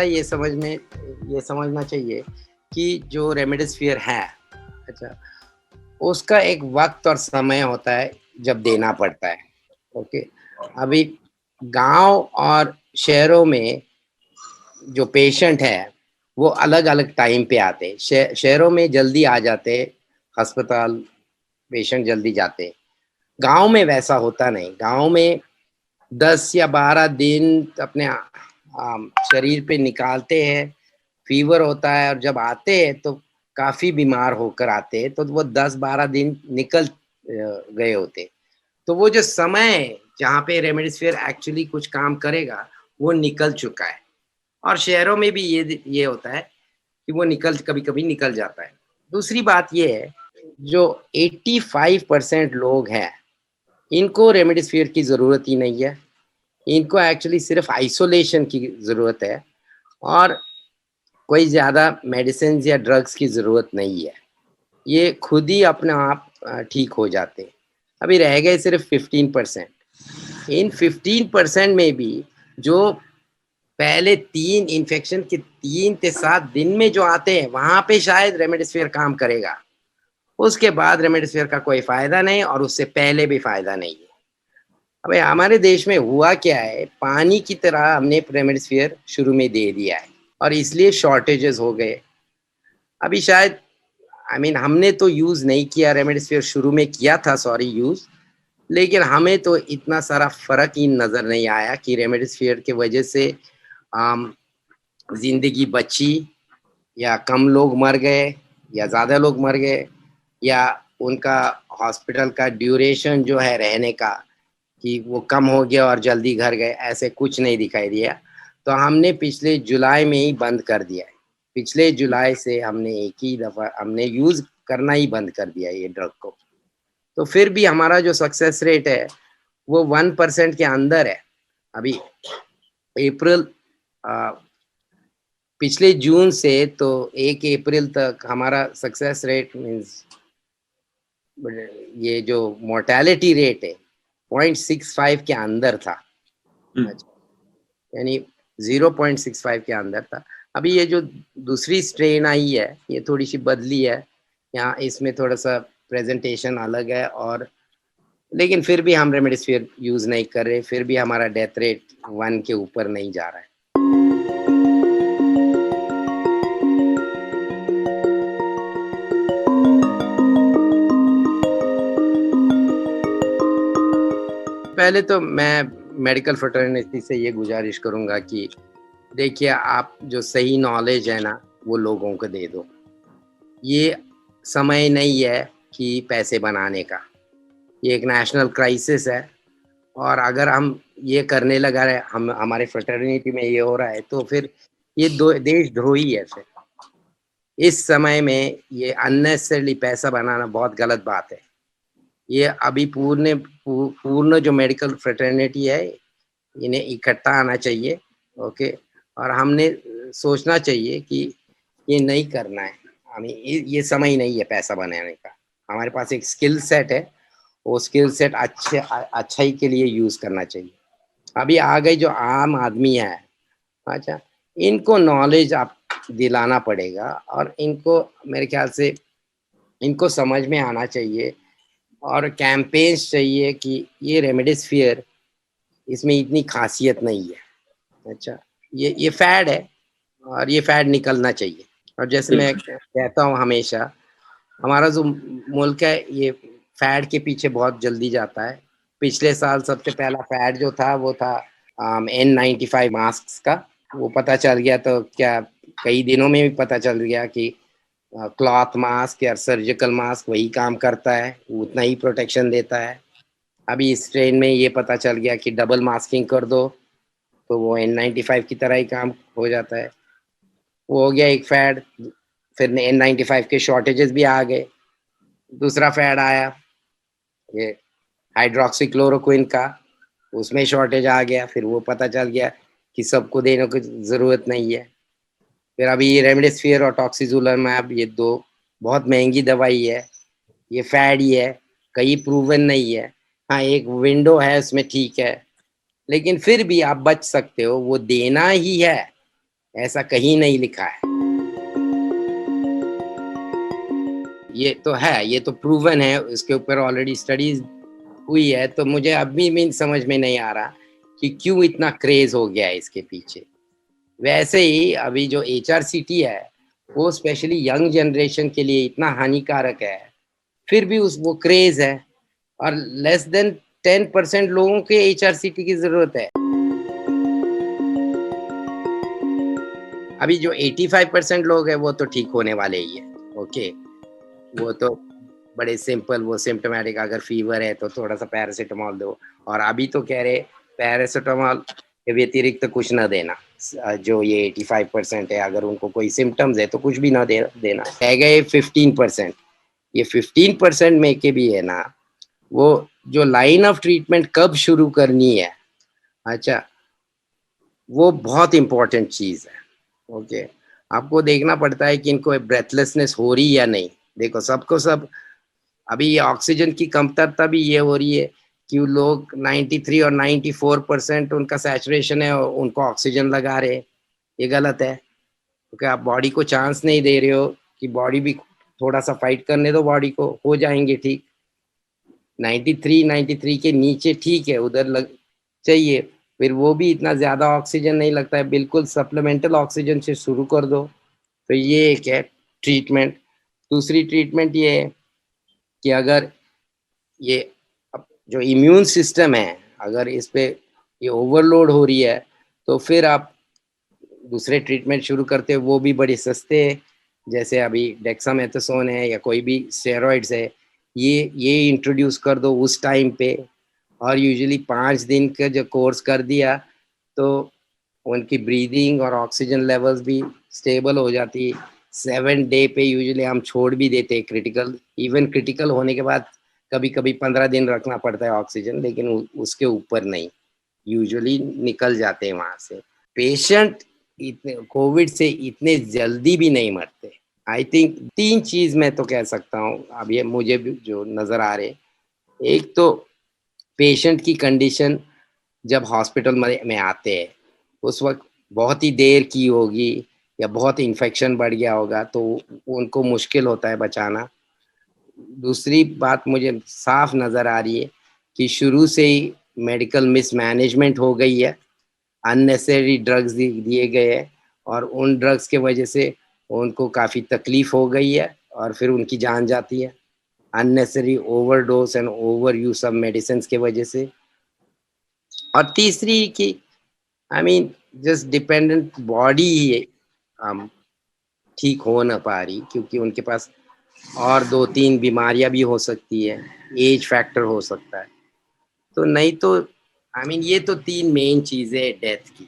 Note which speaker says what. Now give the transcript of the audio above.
Speaker 1: ये समझना चाहिए कि जो रेमडेसिविर है, अच्छा, उसका एक वक़्त और समय होता है जब देना पड़ता है, ओके? अभी गाँव और शहरों में जो पेशेंट है, वो अलग-अलग टाइम पे आते हैं। शहरों में जल्दी आ जाते हैं, अस्पताल पेशेंट जल्दी जाते हैं। गाँव में वैसा होता नहीं, गाँव में 10 या 12 दिन अपने शरीर पे निकालते हैं, फ़ीवर होता है और जब आते हैं तो काफ़ी बीमार होकर आते हैं, तो वो 10-12 दिन निकल गए होते हैं। तो वो जो समय है, जहाँ पे रेमडेसिविर एक्चुअली कुछ काम करेगा, वो निकल चुका है। और शहरों में भी ये होता है कि वो कभी-कभी निकल जाता है। दूसरी बात ये है, जो 85% लोग हैं, इनको रेमडेसिविर की ज़रूरत ही नहीं है। इनको एक्चुअली सिर्फ़ आइसोलेशन की ज़रूरत है और कोई ज़्यादा मेडिसिन्स या ड्रग्स की ज़रूरत नहीं है। ये खुद ही अपने आप ठीक हो जाते हैं। अभी रह गए सिर्फ़ 15%। इन 15% में भी जो पहले 3 इन्फेक्शन के 3 से 7 दिन में जो आते हैं, वहाँ पे शायद रेमडेसिविर काम करेगा। उसके बाद रेमडेसिविर का कोई फ़ायदा नहीं और उससे पहले भी फ़ायदा नहीं है। अबे हमारे देश में हुआ क्या है, पानी की तरह हमने रेमडेसिविर शुरू में दे दिया है और इसलिए शॉर्टेजेस हो गए। अभी शायद हमने तो यूज़ नहीं किया, रेमडेसिविर शुरू में किया था सॉरी यूज़, लेकिन हमें तो इतना सारा फ़र्क ही नज़र नहीं आया कि रेमडेसिविर की वजह से अम, ज़िंदगी बची या कम लोग मर गए या ज़्यादा लोग मर गए या उनका हॉस्पिटल का ड्यूरेशन जो है रहने का कि वो कम हो गया और जल्दी घर गए, ऐसे कुछ नहीं दिखाई दिया। तो हमने पिछले जुलाई में ही बंद कर दिया है। पिछले जुलाई से हमने एक ही दफ़ा हमने यूज़ करना ही बंद कर दिया है ये ड्रग को। तो फिर भी हमारा जो सक्सेस रेट है, वो 1% के अंदर है। अभी अप्रैल अ, पिछले जून से तो 1 अप्रैल तक हमारा सक्सेस रेट मीन्स ये जो मोर्टेलिटी रेट है, 0.65 के अंदर था।
Speaker 2: हुँ।
Speaker 1: अच्छा, यानी 0.65 के अंदर था। अभी ये जो दूसरी स्ट्रेन आई है, ये थोड़ी-सी बदली है। यहाँ इसमें थोड़ा-सा प्रेज़ेंटेशन अलग है और लेकिन फिर भी हम रेमडेसिविर यूज़ नहीं कर रहे, फिर भी हमारा डेथ रेट 1 के ऊपर नहीं जा रहा है। पहले तो मैं मेडिकल फ्रेटर्निटी से ये गुज़ारिश करूँगा कि देखिए, आप जो सही नॉलेज है ना, वो लोगों को दे दो। ये समय नहीं है कि पैसे बनाने का, ये एक नेशनल क्राइसिस है और अगर हम ये करने लगा रहे हम हमारे फ्रेटर्निटी में ये हो रहा है, तो फिर ये दो देशद्रोही है फिर। इस समय में ये अननेसेसरीली पैसा बनाना बहुत गलत बात है। ये अभी पूर्ण जो मेडिकल फ्रेटर्निटी है, इन्हें इकट्ठा आना चाहिए, ओके? और हमने सोचना चाहिए कि ये नहीं करना है। हमें ये समय नहीं है पैसा बनाने का। हमारे पास एक स्किल सेट है, वो स्किल सेट अच्छाई के लिए यूज़ करना चाहिए। अभी आ गई जो आम आदमी है, अच्छा, इनको नॉलेज आप दिलाना पड़ेगा और इनको मेरे ख़्याल से इनको समझ में आना चाहिए और कैम्पेन्स चाहिए कि ये रेमडेसिविर इसमें इतनी ख़ासियत नहीं है। अच्छा, ये फ़ैड है और ये फ़ैड निकलना चाहिए और जैसे मैं
Speaker 2: बिल्कुल।
Speaker 1: कहता हूँ हमेशा, हमारा जो मुल्क है, ये फ़ैड के पीछे बहुत जल्दी जाता है। पिछले साल सबसे पहला फ़ैड जो था, वो था N95 मास्क्स का। वो पता चल गया तो क्या कई दिनों में भी पता चल गया कि क्लॉथ मास्क या सर्जिकल मास्क वही काम करता है, वो उतना ही प्रोटेक्शन देता है। अभी इस ट्रेन में ये पता चल गया कि डबल मास्किंग कर दो, तो वो N95 की तरह ही काम हो जाता है। वो हो गया एक फ़ैड, फिर N95 के शॉर्टेजेस भी आ गए। दूसरा फ़ैड आया, ये हाइड्रॉक्सिक्लोरोक्विन का, उसमें शॉर्टेज आ गया, फिर वो पता चल गया कि सबको देने की ज़रूरत नहीं है। फिर अभी ये रेमडेसिविर और टॉक्सिज़ुलमाब, ये 2 बहुत महँगी दवाई है, ये फ़ैड ही है, कहीं प्रूवन नहीं है। हाँ, एक विंडो है उसमें ठीक है, लेकिन फिर भी आप बच सकते हो, वो देना ही है, ऐसा कहीं नहीं लिखा है। ये तो है, ये तो प्रूवन है, इसके ऊपर ऑलरेडी स्टडीज़ हुई है, तो मुझे अभी भी समझ में नहीं आ रहा कि क्यों इतना क्रेज़ हो गया है इसके पीछे। वैसे ही अभी जो एचआरसीटी है, वो स्पेशली यंग जनरेशन के लिए इतना हानिकारक है, फिर भी उस वो क्रेज़ है और लेस देन 10% लोगों के एचआरसीटी की ज़रूरत है। अभी जो 85% लोग हैं, वो तो ठीक होने वाले ही हैं, ओके। वो तो बड़े सिंपल, वो सिम्प्टोमेटिक, अगर फ़ीवर है तो थोड़ा-सा पैरासिटामॉल दो और अभी तो कह रहे पैरासिटामॉल के व्यतिरिक्त तो कुछ ना देना। जो ये 85% है, अगर उनको कोई सिम्पटम्स है तो कुछ भी ना देना। रह गए 15%, ये 15% में के भी है ना, वो जो लाइन ऑफ ट्रीटमेंट कब शुरू करनी है, अच्छा, वो बहुत इम्पोर्टेंट चीज़ है, ओके। आपको देखना पड़ता है कि इनको ब्रेथलेसनेस हो रही या नहीं। देखो सबको सब अभी ये ऑक्सीजन की कमतरता भी ये हो रही है कि वो लोग 93 और 94% उनका सैचुरेशन है और उनको ऑक्सीजन लगा रहे हैं। ये गलत है, क्योंकि आप बॉडी को चांस नहीं दे रहे हो कि बॉडी भी थोड़ा-सा फाइट करने दो बॉडी को, हो जाएँगे ठीक। 93 के नीचे ठीक है, उधर लग चाहिए, फिर वो भी इतना ज़्यादा ऑक्सीजन नहीं लगता है, बिल्कुल सप्लीमेंटल ऑक्सीजन से शुरू कर दो। तो ये एक है ट्रीटमेंट। दूसरी ट्रीटमेंट ये है कि अगर ये अब जो इम्यून सिस्टम है, अगर इस पे ये ओवरलोड हो रही है, तो फिर आप दूसरे ट्रीटमेंट शुरू करते हो, वो भी बड़े सस्ते हैं। जैसे अभी डेक्सामेथासोन है या कोई भी स्टेरॉइड्स है, ये इंट्रोड्यूस कर दो उस टाइम पे और यूजुअली 5 दिन का जो कोर्स कर दिया, तो उनकी ब्रीदिंग और ऑक्सीजन लेवल्स भी स्टेबल हो जाती है। 7 डे पे यूजुअली हम छोड़ भी देते हैं क्रिटिकल, इवन क्रिटिकल होने के बाद कभी-कभी 15 दिन रखना पड़ता है ऑक्सीजन, लेकिन उसके ऊपर नहीं, यूजुअली निकल जाते हैं वहाँ से। पेशेंट इतने कोविड से इतने जल्दी भी नहीं मरते। आई थिंक 3 चीज़ मैं तो कह सकता हूँ, अब ये मुझे भी जो नज़र आ रहे हैं। एक तो पेशेंट की कंडीशन जब हॉस्पिटल में आते हैं, उस वक़्त बहुत ही देर की होगी या बहुत इन्फेक्शन बढ़ गया होगा, तो उनको मुश्किल होता है बचाना। दूसरी बात मुझे साफ नज़र आ रही है कि शुरू से ही मेडिकल मिसमैनेजमेंट हो गई है, अननेसेसरी ड्रग्स दिए गए हैं और उन ड्रग्स के वजह से उनको काफ़ी तकलीफ़ हो गई है और फिर उनकी जान जाती है। Unnecessary overdose and over use of medicines के वजह से। और तीसरी कि I mean just dependent body ही ठीक हो ना पा रही, क्योंकि उनके पास और 2-3 बीमारियाँ भी हो सकती है, एज फैक्टर हो सकता है। तो नहीं तो आई मीन ये तो 3 मेन चीज़ें हैं डेथ की।